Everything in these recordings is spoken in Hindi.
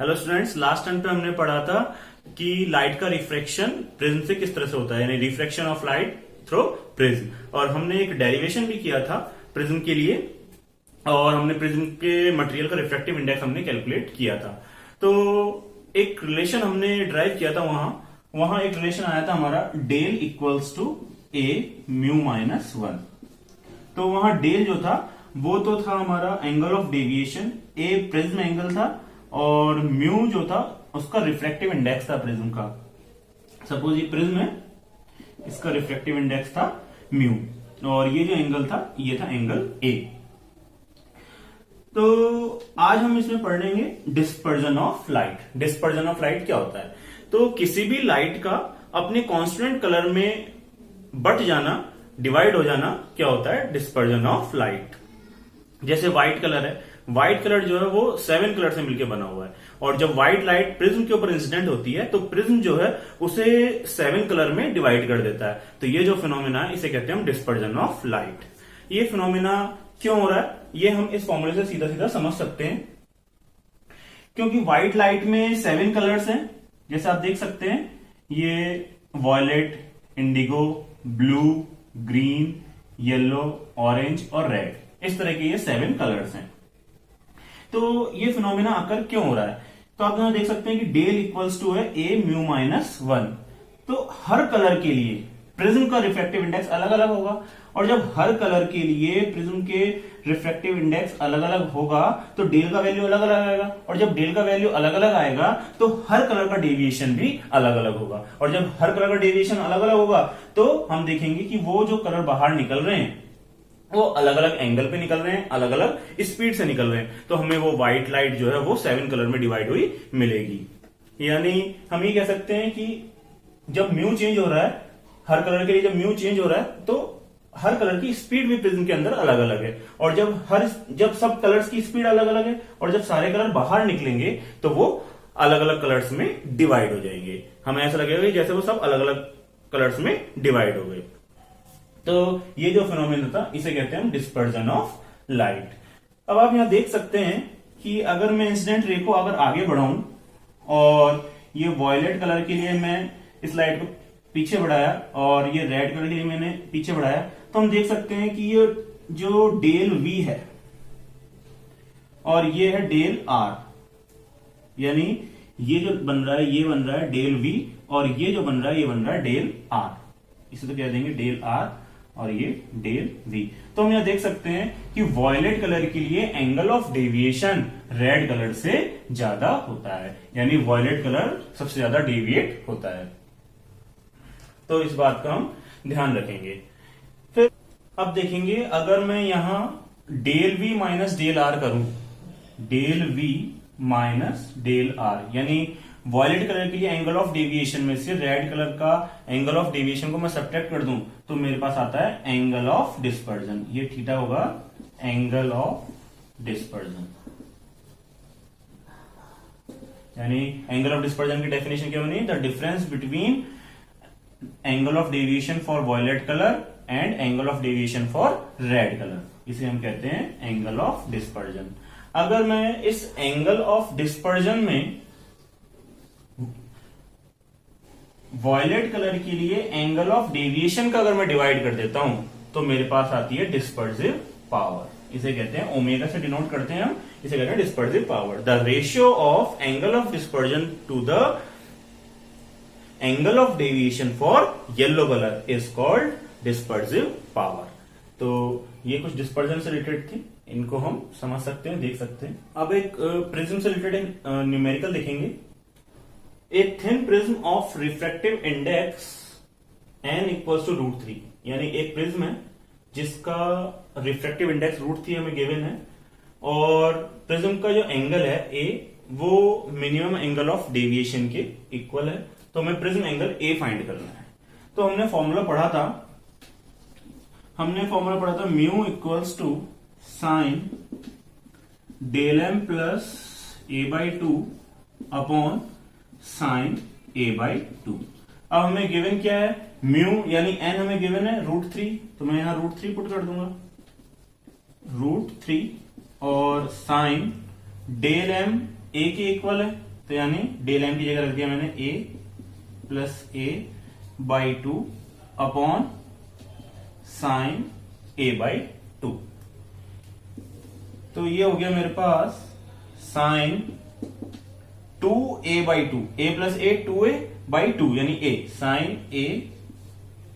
हेलो स्टूडेंट्स, लास्ट टाइम पे हमने पढ़ा था कि लाइट का रिफ्रैक्शन प्रिज्म से किस तरह से होता है, यानी refraction of light through prism. और हमने एक डेरिवेशन भी किया था प्रिज्म के लिए, और हमने प्रिज्म के मटेरियल का रिफ्रैक्टिव इंडेक्स हमने कैलकुलेट किया था। तो एक रिलेशन हमने ड्राइव किया था, वहां एक रिलेशन आया था हमारा del equals to a mu minus one. तो वहां डेल जो था वो तो था हमारा angle of deviation, a prism angle था, और म्यू जो था उसका रिफ्रैक्टिव इंडेक्स था प्रिज्म का। सपोज ये प्रिज्म है, इसका रिफ्रैक्टिव इंडेक्स था म्यू, और ये जो एंगल था ये था एंगल ए। तो आज हम इसमें पढ़ेंगे dispersion of light. Dispersion of light क्या होता है? तो किसी भी लाइट का अपने कांस्टेंट कलर में बट जाना, डिवाइड हो जाना, क्या होता है? Dispersion of light. जैसे व्हाइट कलर है, व्हाइट कलर जो है वो 7 कलर से मिलकर बना हुआ है, और जब व्हाइट लाइट प्रिज्म के ऊपर इंसिडेंट होती है तो प्रिज्म जो है उसे 7 कलर में डिवाइड कर देता है। तो ये जो फिनोमिना है इसे कहते हैं हम डिस्पर्जन ऑफ लाइट। ये फिनोमिना क्यों हो रहा है ये हम इस फॉर्मूले से सीधा सीधा समझ सकते हैं, क्योंकि व्हाइट लाइट में 7 कलर्स हैं। जैसे आप देख सकते हैं, ये violet, indigo, blue, green, yellow, orange और रेड, इस तरह के ये 7 कलर्स हैं। तो ये फिनोमिना आकर क्यों हो रहा है? तो आप यहां देख सकते हैं कि डेल इक्वल्स टू है ए म्यू माइनस वन। तो हर कलर के लिए प्रिज्म का रिफ्रैक्टिव इंडेक्स अलग अलग होगा, और जब हर कलर के लिए प्रिज्म के रिफ्रैक्टिव इंडेक्स अलग अलग होगा तो डेल का वैल्यू अलग अलग आएगा, और जब डेल का वैल्यू अलग अलग आएगा तो हर कलर का डेविएशन भी अलग अलग होगा। और जब हर कलर का डेविएशन अलग अलग होगा तो हम देखेंगे कि वो जो कलर बाहर निकल रहे हैं वो अलग अलग एंगल पे निकल रहे हैं, अलग अलग स्पीड से निकल रहे हैं। तो हमें वो व्हाइट लाइट जो है वो 7 कलर में डिवाइड हुई मिलेगी। यानी हम ये कह सकते हैं कि जब म्यू चेंज हो रहा है, हर कलर के लिए जब म्यू चेंज हो रहा है तो हर कलर की स्पीड भी प्रिज्म के अंदर अलग अलग है, और जब सब कलर्स की स्पीड अलग अलग है और जब सारे कलर बाहर निकलेंगे तो वो अलग अलग कलर्स में डिवाइड हो जाएंगे। हमें ऐसा लगेगा जैसे वो सब अलग अलग कलर्स में डिवाइड हो गए। तो ये जो फिनोमिना था इसे कहते हैं हम डिस्पर्जन ऑफ लाइट। अब आप यहां देख सकते हैं कि अगर मैं इंसिडेंट रे को अगर आगे बढ़ाऊं और ये वॉयलेट कलर के लिए मैं इस लाइट को पीछे बढ़ाया और ये रेड कलर के लिए मैंने पीछे बढ़ाया, तो हम देख सकते हैं कि ये जो डेल वी है और ये है डेल आर, यानी ये जो बन रहा है ये बन रहा है डेल वी, और ये जो बन रहा है ये बन रहा है डेल आर। इसे तो कह देंगे डेल आर और ये डेल वी। तो हम यहां देख सकते हैं कि वॉयलेट कलर के लिए angle of deviation red colour से ज्यादा होता है, यानी वॉयलेट कलर सबसे ज्यादा डेविएट होता है। तो इस बात का हम ध्यान रखेंगे। फिर अब देखेंगे, अगर मैं यहां del V minus del R करूं, del V minus del R, यानी वॉयलेट कलर के लिए एंगल ऑफ डेविएशन में से रेड कलर का एंगल ऑफ डेविएशन को मैं सब्ट्रैक्ट कर दूं तो मेरे पास आता है एंगल ऑफ डिस्पर्जन। ये थीटा होगा एंगल ऑफ डिस्पर्जन, यानी एंगल ऑफ डिस्पर्जन की डेफिनेशन क्या बनी? The difference between angle of deviation for violet colour and angle of deviation for red colour, इसे हम कहते हैं एंगल ऑफ डिस्पर्जन। अगर मैं इस एंगल ऑफ डिस्पर्जन में वॉयलेट कलर के लिए एंगल ऑफ डेविएशन का अगर मैं डिवाइड कर देता हूं तो मेरे पास आती है डिस्पर्सिव पावर। इसे कहते हैं ओमेगा से डिनोट करते हैं हम, इसे कहते हैं dispersive power. The ratio of angle of dispersion to the angle of deviation for yellow colour is called dispersive power. तो ये कुछ डिस्पर्जन से रिलेटेड थी, इनको हम समझ सकते हैं, देख सकते हैं। अब एक प्रिज्म से रिलेटेड न्यूमेरिकल देखेंगे। A thin prism of refractive index n equals to √3, यानी एक प्रिज्म है जिसका रिफ्रैक्टिव इंडेक्स √3 हमें गिवन है, और प्रिज्म का जो एंगल है ए वो मिनिमम एंगल ऑफ डेविएशन के इक्वल है। तो हमें प्रिज्म एंगल ए फाइंड करना है। तो हमने फॉर्मूला पढ़ा था mu equals to sine del m plus a by two upon sine a by two. अब हमें गिवन क्या है? म्यू यानी एन हमें गिवन है √3, तो मैं यहां √3 पुट कर दूंगा, √3, और साइन डेल एम ए के इक्वल है, तो यानी डेल m की जगह रख दिया मैंने a plus a by 2 upon sine a by 2। तो ये हो गया मेरे पास sine 2a by 2, a plus a 2a by 2 यानी a sine a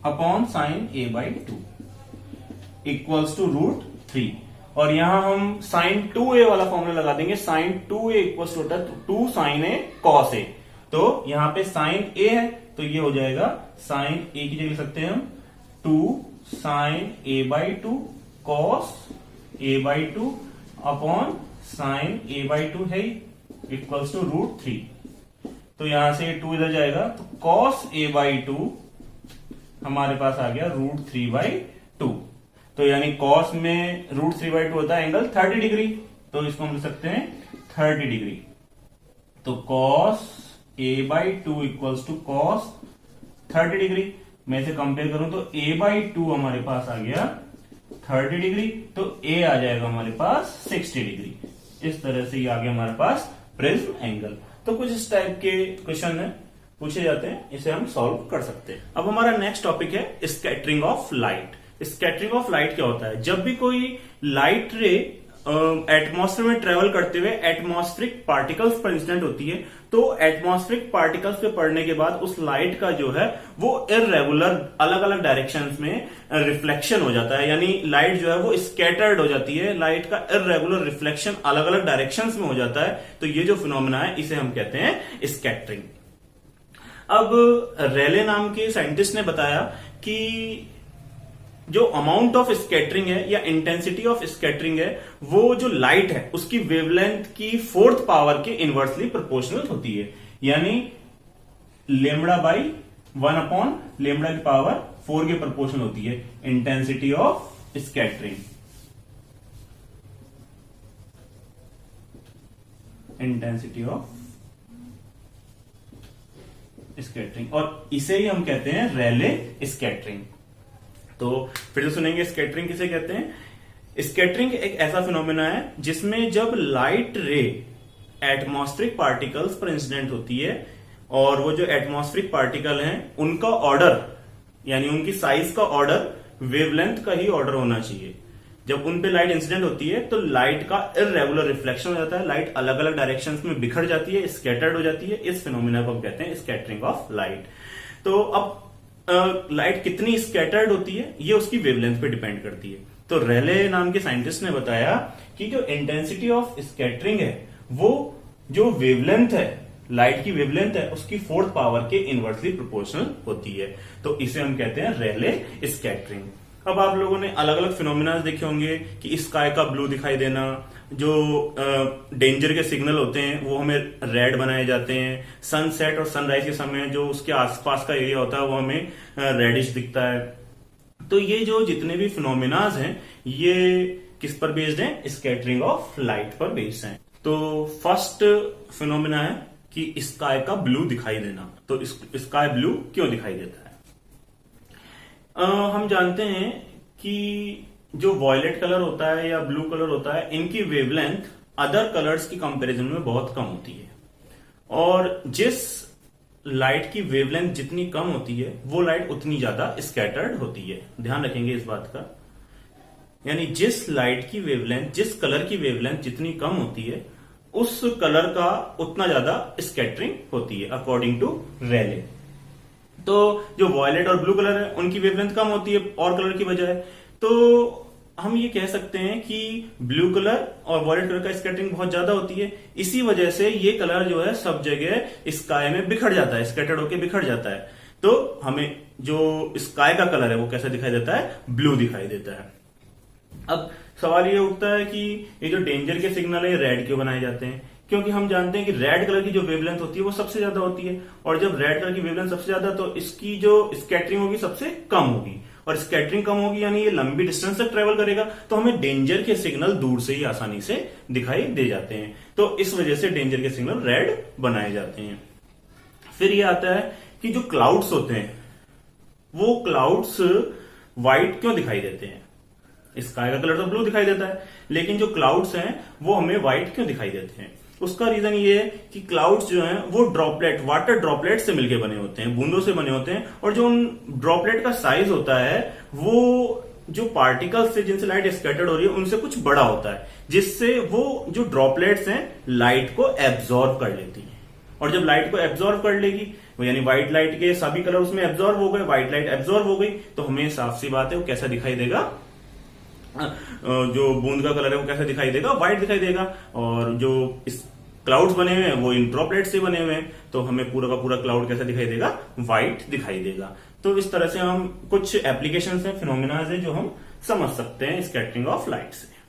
upon sine a by 2 equals to √3। और यहां हम साइन 2a वाला फॉर्मूला लगा देंगे, साइन 2a इक्वल्स टू होता है 2 साइन a कॉस a। तो यहां पे साइन a है तो ये हो जाएगा साइन a की जगह लिख सकते हैं हम 2 sine a by 2 cos a by 2 upon sine a by 2 है इक्वल्स टू √3। तो यहां से 2 इधर जाएगा तो कॉस a बाई 2 हमारे पास आ गया √3 बाई 2। तो यानी कॉस में √3 बाई 2 होता है एंगल 30 डिग्री, तो इसको हम लिख सकते हैं 30 डिग्री। तो cos a by 2 equals to cos 30 degree. मैं इसे कंपेयर करूं तो a बाई 2 हमारे पास आ गया 30 डिग्री, तो a आ जाएगा हमारे पास 60 डिग्री। इस तरह से ये आ गया हमारे पास प्रिज्म एंगल। तो कुछ इस टाइप के क्वेश्चन है पूछे जाते हैं, इसे हम सॉल्व कर सकते हैं। अब हमारा नेक्स्ट टॉपिक है scattering of light. Scattering of light क्या होता है? जब भी कोई लाइट रे एटमॉस्फेयर में ट्रेवल करते हुए एटमॉस्फेरिक पार्टिकल्स पर इंसिडेंट होती है, तो एटमॉस्फेरिक पार्टिकल्स पे पड़ने के बाद उस लाइट का जो है वो इररेगुलर अलग अलग डायरेक्शंस में रिफ्लेक्शन हो जाता है, यानी लाइट जो है वो स्कैटर्ड हो जाती है, लाइट का इररेगुलर रिफ्लेक्शन अलग अलग डायरेक्शंस में हो जाता है। तो ये जो फिनोमेना है इसे हम कहते हैं स्कैटरिंग। अब रेले नाम के साइंटिस्ट ने बताया कि जो अमाउंट ऑफ स्कैटरिंग है या इंटेंसिटी ऑफ स्कैटरिंग है वो जो लाइट है उसकी वेवलेंथ की 4th पावर के इनवर्सली प्रोपोर्शनल होती है, यानी लेमड़ा बाई 1 अपॉन लेमड़ा की पावर 4 के प्रोपोर्शनल होती है intensity of scattering. Intensity of scattering, और इसे ही हम कहते हैं रेले स्कैटरिंग। तो फिर से सुनेंगे स्कैटरिंग किसे कहते हैं। स्कैटरिंग एक ऐसा फिनोमेना है जिसमें जब लाइट रे एटमॉस्फेरिक पार्टिकल्स पर इंसिडेंट होती है और वो जो एटमॉस्फेरिक पार्टिकल हैं उनका ऑर्डर यानी उनकी साइज का ऑर्डर वेवलेंथ का ही ऑर्डर होना चाहिए। जब उन पे लाइट इंसिडेंट होती है तो लाइट का इररेगुलर रिफ्लेक्शन हो जाता है, लाइट अलग अलग डायरेक्शंस में बिखर जाती है, स्कैटर्ड हो जाती है। इस फिनोमेना को हम कहते हैं स्कैटरिंग ऑफ लाइट। तो अब लाइट कितनी स्कैटर्ड होती है ये उसकी वेवलेंथ पे डिपेंड करती है। तो रेले नाम के साइंटिस्ट ने बताया कि जो इंटेंसिटी ऑफ स्कैटरिंग है वो जो वेवलेंथ है, लाइट की वेवलेंथ है, उसकी 4th पावर के इनवर्सली प्रोपोर्शनल होती है। तो इसे हम कहते हैं रेले स्कैटरिंग। अब आप लोगों ने अलग अलग फिनोमिना देखे होंगे कि स्काई का ब्लू दिखाई देना, जो डेंजर के सिग्नल होते हैं वो हमें रेड बनाए जाते हैं, सनसेट और सनराइज के समय जो उसके आसपास का एरिया होता है वो हमें रेडिश दिखता है। तो ये जो जितने भी फिनोमिनाज हैं ये किस पर बेस्ड हैं? स्कैटरिंग ऑफ लाइट पर बेस्ड हैं। तो फर्स्ट फिनोमिना है कि स्काई का ब्लू दिखाई देना। तो स्काई ब्लू क्यों दिखाई देता है? हम जानते हैं कि जो वॉयलेट कलर होता है या ब्लू कलर होता है इनकी वेवलेंथ अदर कलर्स की कंपैरिजन में बहुत कम होती है, और जिस लाइट की वेवलेंथ जितनी कम होती है वो लाइट उतनी ज्यादा स्कैटर्ड होती है। ध्यान रखेंगे इस बात का, यानी जिस लाइट की वेवलेंथ, जिस कलर की वेवलेंथ जितनी कम होती है उस कलर का उतना ज्यादा स्कैटरिंग होती है अकॉर्डिंग टू रेले। तो जो वॉयलेट और ब्लू कलर है उनकी वेवलेंथ कम होती है और कलर की बजाय, तो हम ये कह सकते हैं कि ब्लू कलर और वॉयलेट कलर का स्कैटरिंग बहुत ज्यादा होती है। इसी वजह से ये कलर जो है सब जगह स्काई में बिखर जाता है, स्कैटर्ड होकर बिखर जाता है। तो हमें जो स्काई का कलर है वो कैसा दिखाई देता है? ब्लू दिखाई देता है। अब सवाल ये उठता है कि ये जो डेंजर के सिग्नल है रेड क्यों बनाए जाते हैं? क्योंकि हम जानते हैं कि रेड कलर की जो वेवलेंथ होती है वो सबसे ज्यादा होती है, और जब रेड कलर की वेवलेंथ सबसे ज्यादा तो इसकी जो स्कैटरिंग होगी सबसे कम होगी, और स्कैटरिंग कम होगी यानी ये लंबी डिस्टेंस तक ट्रेवल करेगा, तो हमें डेंजर के सिग्नल दूर से ही आसानी से दिखाई दे जाते हैं। तो इस वजह से डेंजर के सिग्नल रेड बनाए जाते हैं। फिर ये आता है कि जो क्लाउड्स होते हैं वो क्लाउड्स व्हाइट क्यों दिखाई देते हैं? स्काई का कलर तो ब्लू दिखाई देता है, लेकिन जो क्लाउड्स हैं वो हमें व्हाइट क्यों दिखाई देते हैं? उसका रीजन ये है कि क्लाउड्स जो हैं वो ड्रॉपलेट, वाटर ड्रॉपलेट से मिलके बने होते हैं, बूंदों से बने होते हैं, और जो उन ड्रॉपलेट का साइज होता है वो जो पार्टिकल्स से जिनसे लाइट स्कैटर्ड हो रही है उनसे कुछ बड़ा होता है, जिससे वो जो ड्रॉपलेट्स हैं लाइट को एब्जॉर्ब कर लेती है। और जब लाइट को एब्जॉर्ब कर लेगी, यानी व्हाइट लाइट के सभी कलर उसमें एब्जॉर्ब हो गए, व्हाइट लाइट एब्जॉर्ब हो गई, तो हमें साफ सी बात है वो कैसा दिखाई देगा, जो बूंद का कलर है वो कैसा दिखाई देगा, व्हाइट दिखाई देगा। और जो इस क्लाउड्स बने हुए हैं वो इन ड्रॉपलेट से बने हुए हैं, तो हमें पूरा का पूरा क्लाउड कैसा दिखाई देगा, व्हाइट दिखाई देगा। तो इस तरह से हम कुछ एप्लीकेशन है, फिनोमिना है जो हम समझ सकते हैं स्कैटरिंग ऑफ लाइट से।